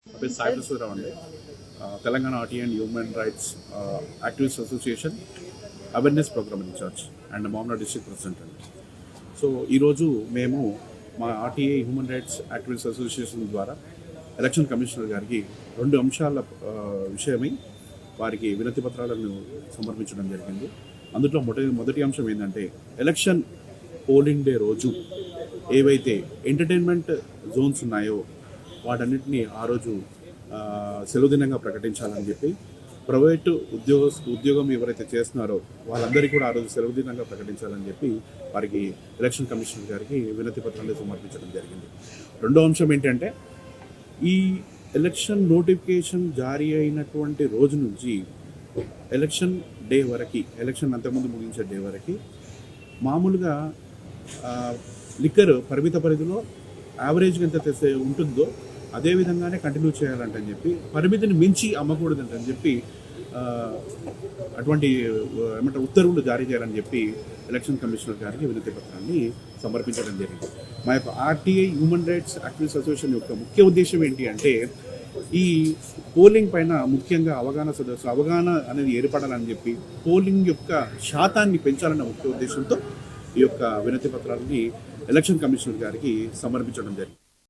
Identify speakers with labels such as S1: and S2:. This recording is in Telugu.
S1: నా పేరు సాయి ప్రసాదరావు అండి. Telangana RT and human rights activist association awareness programme in charge and మామూలు డిస్ట్రిక్ట్ ప్రెసిడెంట్ అండి. సో ఈరోజు మేము మా RTI human rights activist association ద్వారా ఎలక్షన్ కమిషనర్ గారికి 2 అంశాల విషయమై వారికి వినతి పత్రాలను సమర్పించడం జరిగింది. అందులో మొదటి అంశం ఏంటంటే ఎలక్షన్ పోలింగ్ డే రోజు ఏవైతే ఎంటర్టైన్మెంట్ జోన్స్ ఉన్నాయో వాటన్నిటిని ఆ రోజు సెలవు దినంగా ప్రకటించాలని చెప్పి ప్రైవేటు ఉద్యోగం ఎవరైతే చేస్తున్నారో వాళ్ళందరికీ కూడా ఆ రోజు సెలవు దినంగా ప్రకటించాలని చెప్పి వారికి ఎలక్షన్ కమిషనర్ గారికి వినతి పత్రాలు సమర్పించడం జరిగింది. రెండో అంశం ఏంటంటే ఈ ఎలక్షన్ నోటిఫికేషన్ జారీ అయినటువంటి రోజు నుంచి ఎలక్షన్ డే వరకు, ఎలక్షన్ అంతకుముందు ముగించే డే వరకు మామూలుగా లిక్కర్ పరిమిత పరిధిలో యావరేజ్గా ఎంత ఉంటుందో అదే విధంగానే కంటిన్యూ చేయాలంటని చెప్పి, పరిమితిని మించి అమ్మకూడదంటని చెప్పి అటువంటి ఉత్తర్వులు జారీ చేయాలని చెప్పి ఎలక్షన్ కమిషనర్ గారికి వినతి పత్రాన్ని సమర్పించడం జరిగింది. మా యొక్క RTI human rights activist association యొక్క ముఖ్య ఉద్దేశం ఏంటి అంటే ఈ పోలింగ్ పైన ముఖ్యంగా అవగాహన అనేది ఏర్పడాలని చెప్పి పోలింగ్ యొక్క శాతాన్ని పెంచాలన్న ముఖ్య ఉద్దేశంతో ఈ యొక్క వినతి పత్రాలని ఎలక్షన్ కమిషనర్ గారికి సమర్పించడం జరిగింది.